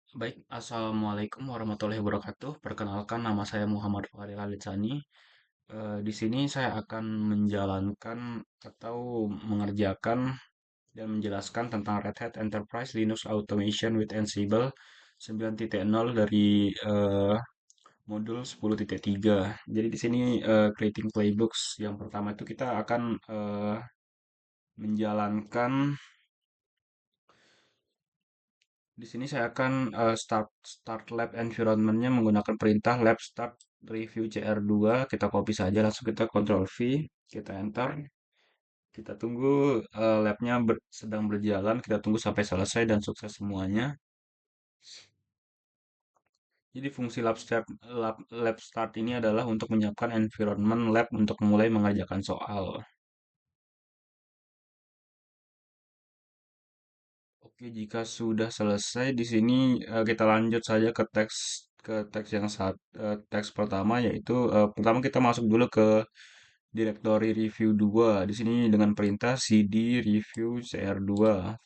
Baik, Assalamualaikum warahmatullahi wabarakatuh. Perkenalkan, nama saya Muhammad Fahri Khalid. Di sini saya akan menjalankan atau mengerjakan dan menjelaskan tentang Red Hat Enterprise Linux Automation with Ansible 9.0 dari modul 10.3. Jadi di sini creating playbooks. Yang pertama itu kita akan menjalankan. Di sini saya akan start lab environment-nya menggunakan perintah lab start review cr2. Kita copy saja, langsung kita Ctrl V, kita enter. Kita tunggu labnya sedang berjalan, kita tunggu sampai selesai dan sukses semuanya. Jadi fungsi lab start ini adalah untuk menyiapkan environment lab untuk mulai mengerjakan soal. Oke, jika sudah selesai di sini kita lanjut saja ke teks teks pertama, yaitu pertama kita masuk dulu ke directory review 2. Di sini dengan perintah cd review cr2.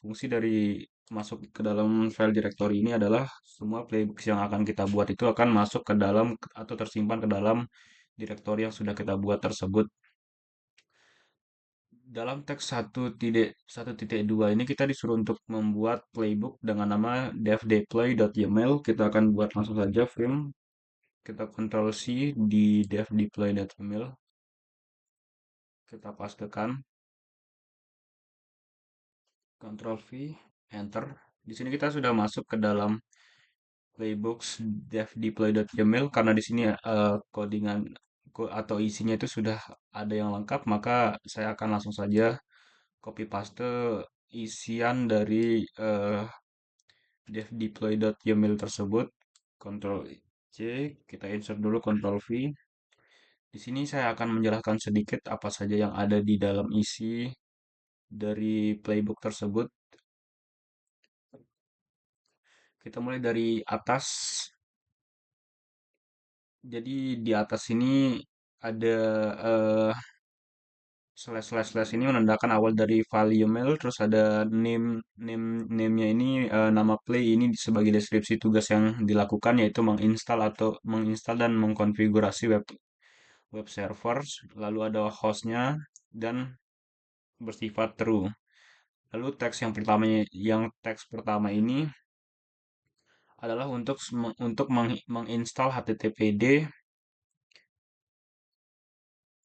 Fungsi dari masuk ke dalam file directory ini adalah semua playbooks yang akan kita buat itu akan masuk ke dalam atau tersimpan ke dalam directory yang sudah kita buat tersebut. Dalam teks 1.1.2 ini kita disuruh untuk membuat playbook dengan nama devdeploy.yml. Kita akan buat langsung saja vim. Kita Ctrl C di devdeploy.yml. Kita pastekan. Ctrl V, Enter. Di sini kita sudah masuk ke dalam playbooks devdeploy.yml karena di sini codingan atau isinya itu sudah ada yang lengkap, maka saya akan langsung saja copy paste isian dari devdeploy.yml tersebut. Ctrl C, kita insert dulu Ctrl V. Di sini saya akan menjelaskan sedikit apa saja yang ada di dalam isi dari playbook tersebut. Kita mulai dari atas. Jadi di atas ini ada eh, slash slash slash ini menandakan awal dari file YAML, terus ada name-nya ini nama play ini sebagai deskripsi tugas yang dilakukan, yaitu menginstal dan mengkonfigurasi web server. Lalu ada hostnya dan bersifat true. Lalu teks pertama ini adalah untuk menginstal HTTPD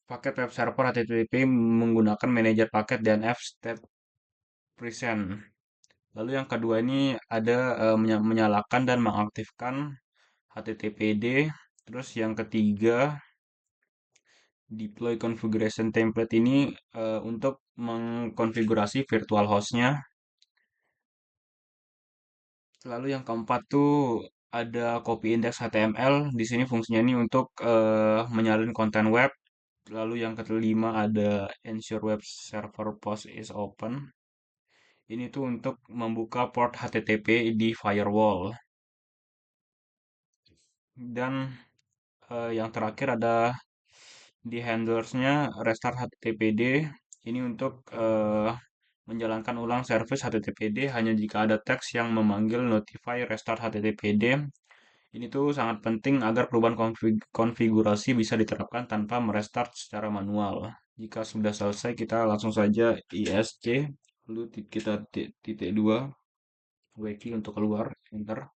paket web server HTTP menggunakan manajer paket DNF step present. Lalu yang kedua ini ada menyalakan dan mengaktifkan HTTPD. Terus yang ketiga, deploy configuration template ini untuk mengkonfigurasi virtual hostnya. Lalu yang keempat tuh ada copy index HTML. Di sini fungsinya ini untuk menyalin konten web. Lalu yang kelima ada ensure web server post is open. Ini tuh untuk membuka port HTTP di firewall. Dan yang terakhir ada di handlersnya restart HTTPD. Ini untuk menjalankan ulang service HTTPD hanya jika ada teks yang memanggil notify restart HTTPD. Ini tuh sangat penting agar perubahan konfigurasi bisa diterapkan tanpa merestart secara manual. Jika sudah selesai, kita langsung saja ISC, lalu kita titik 2, wiki untuk keluar, enter.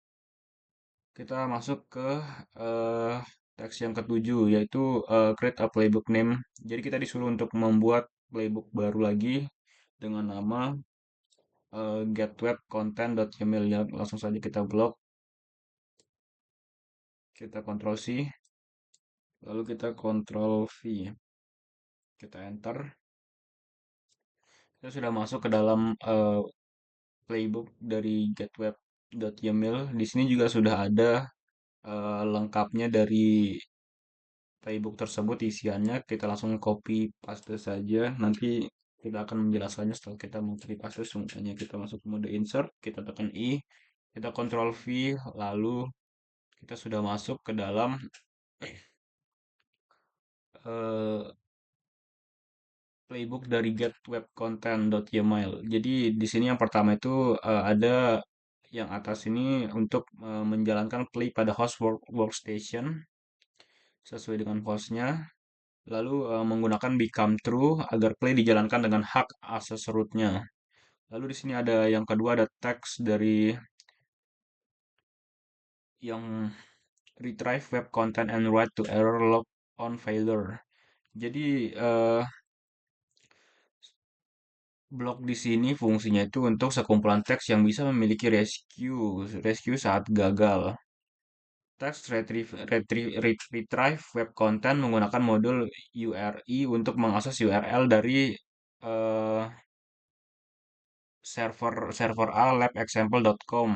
Kita masuk ke eh, teks yang ketujuh, yaitu create a playbook name. Jadi kita disuruh untuk membuat playbook baru lagi dengan nama getwebcontent.yml ya. Langsung saja kita blok, kita Ctrl C, lalu kita Ctrl V, kita enter. Kita sudah masuk ke dalam playbook dari getweb.yml. Di sini juga sudah ada lengkapnya dari playbook tersebut isiannya. Kita langsung copy paste saja. Nanti kita akan menjelaskannya setelah kita copy paste semuanya. Kita masuk ke mode insert, kita tekan I, kita Ctrl V, lalu kita sudah masuk ke dalam eh, playbook dari getwebcontent.yml. Jadi di sini yang pertama itu ada yang atas ini untuk menjalankan play pada workstation sesuai dengan hostnya. Lalu menggunakan become true agar play dijalankan dengan hak akses rootnya. Lalu di sini ada yang kedua, ada teks dari yang retrieve web content and write to error log on failure. Jadi blok di sini fungsinya itu untuk sekumpulan teks yang bisa memiliki rescue saat gagal. Retrieve web content menggunakan modul URI untuk mengakses URL dari eh, server A labexample.com.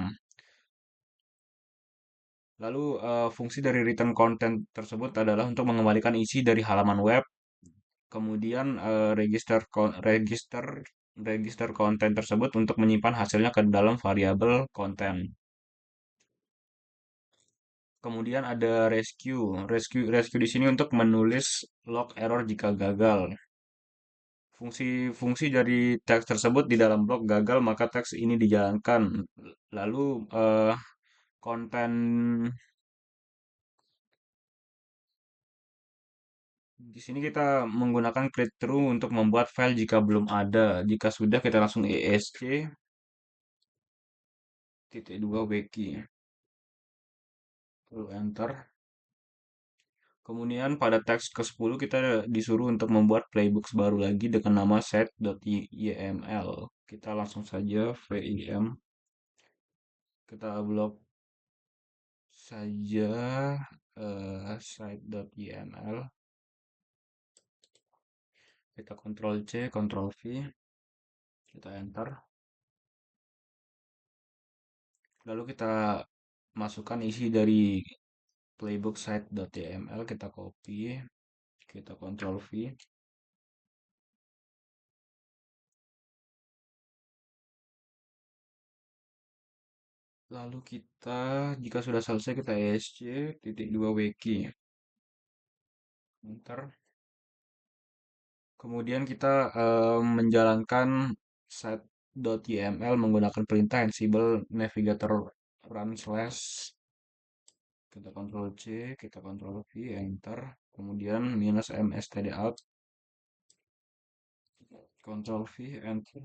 Lalu fungsi dari return content tersebut adalah untuk mengembalikan isi dari halaman web. Kemudian register konten tersebut untuk menyimpan hasilnya ke dalam variabel konten. Kemudian ada rescue di sini untuk menulis log error jika gagal. Fungsi dari teks tersebut di dalam blok gagal, maka teks ini dijalankan. Lalu konten di sini kita menggunakan create true untuk membuat file jika belum ada. Jika sudah, kita langsung esc titik dua wiki, lalu enter. Kemudian pada teks ke-10 kita disuruh untuk membuat playbooks baru lagi dengan nama set.yml. Kita langsung saja vim, kita blok saja site.yml. Kita Ctrl C, Ctrl V, kita enter. Lalu kita masukkan isi dari playbook site.yml, kita copy, kita Ctrl V. Lalu kita, jika sudah selesai, kita esc titik dua wiki. Enter. Kemudian kita menjalankan set.yml menggunakan perintah ansible navigator run slash. Kita Ctrl C, kita Ctrl V, enter. Kemudian minus mstdout, Ctrl V, enter.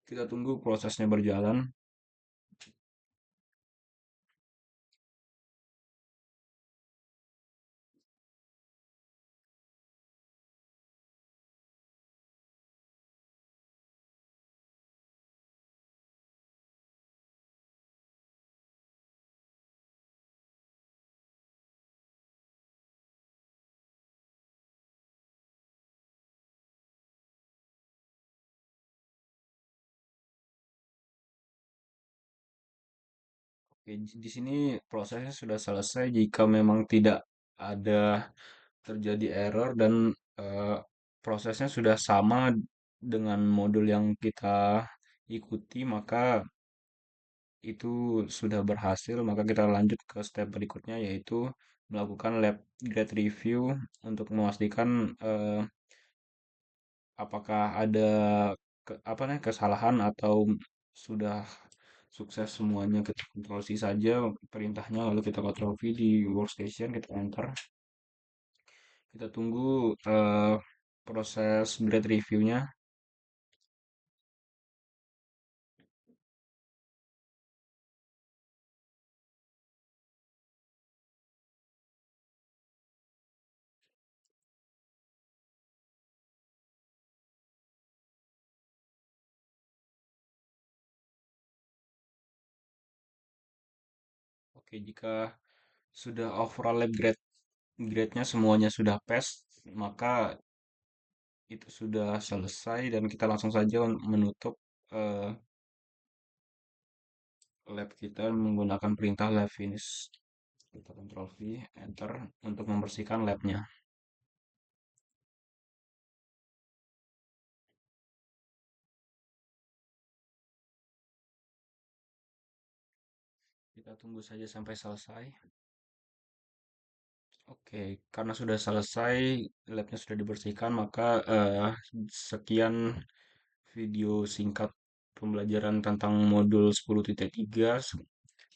Kita tunggu prosesnya berjalan. Oke, di sini prosesnya sudah selesai jika memang tidak ada terjadi error dan eh, prosesnya sudah sama dengan modul yang kita ikuti, maka itu sudah berhasil. Maka kita lanjut ke step berikutnya, yaitu melakukan lab grade review untuk memastikan apakah ada kesalahan atau sudah sukses semuanya. Kita Ctrl C saja perintahnya, lalu kita Ctrl V di workstation, kita enter. Kita tunggu proses grade reviewnya. Oke, jika sudah overall lab grade-nya semuanya sudah pass, maka itu sudah selesai dan kita langsung saja menutup eh, lab kita menggunakan perintah lab finish. Kita Ctrl V, enter untuk membersihkan labnya. Kita tunggu saja sampai selesai. Oke, karena sudah selesai, labnya sudah dibersihkan, maka sekian video singkat pembelajaran tentang modul 10.3.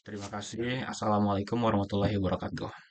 Terima kasih. Assalamualaikum warahmatullahi wabarakatuh.